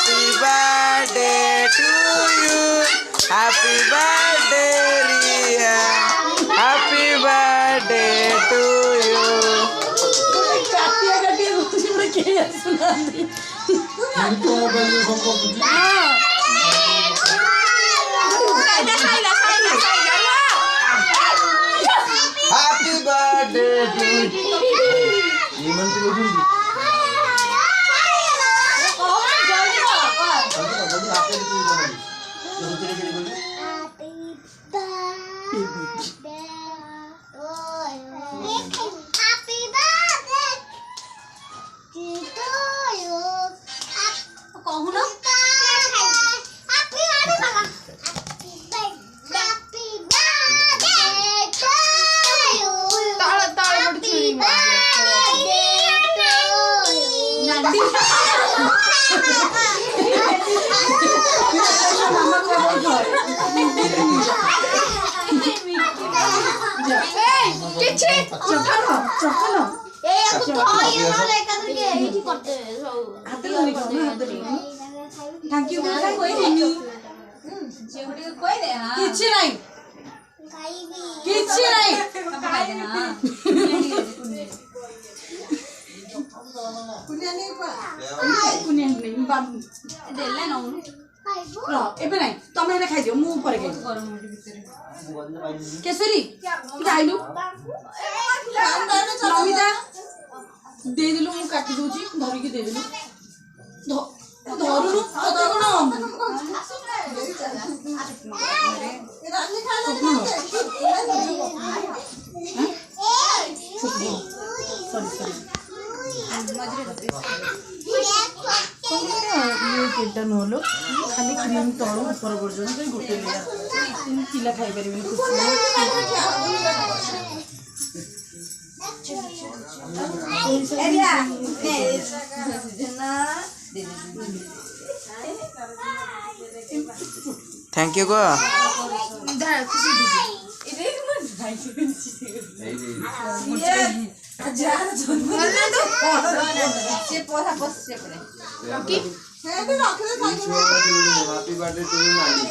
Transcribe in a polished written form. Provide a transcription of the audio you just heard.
Happy birthday to you. Happy birthday, Ria. Happy birthday to you. Happy birthday to you. Thank you. किसी नहीं किसी नहीं ଏବେ ନାଇଁ ତମେ ଏଇଟା ଖାଇଦିଅ ମୁଁ ଉପରେ ଖାଇବି କେଶରୀ ଖାଇଲୁ ନମିତା ଦେଇଦେଲୁ ମୁଁ କାଟି ଦଉଛି ଧରିକି ଦେଇଦେଲୁ ଧରୁନୁ ତତେ କଣ ନହେलो खाली क्रीम तलू ऊपर पर्यटन गोटे पिला खाई पारे Thank you, go. Happy birthday to you, Nani.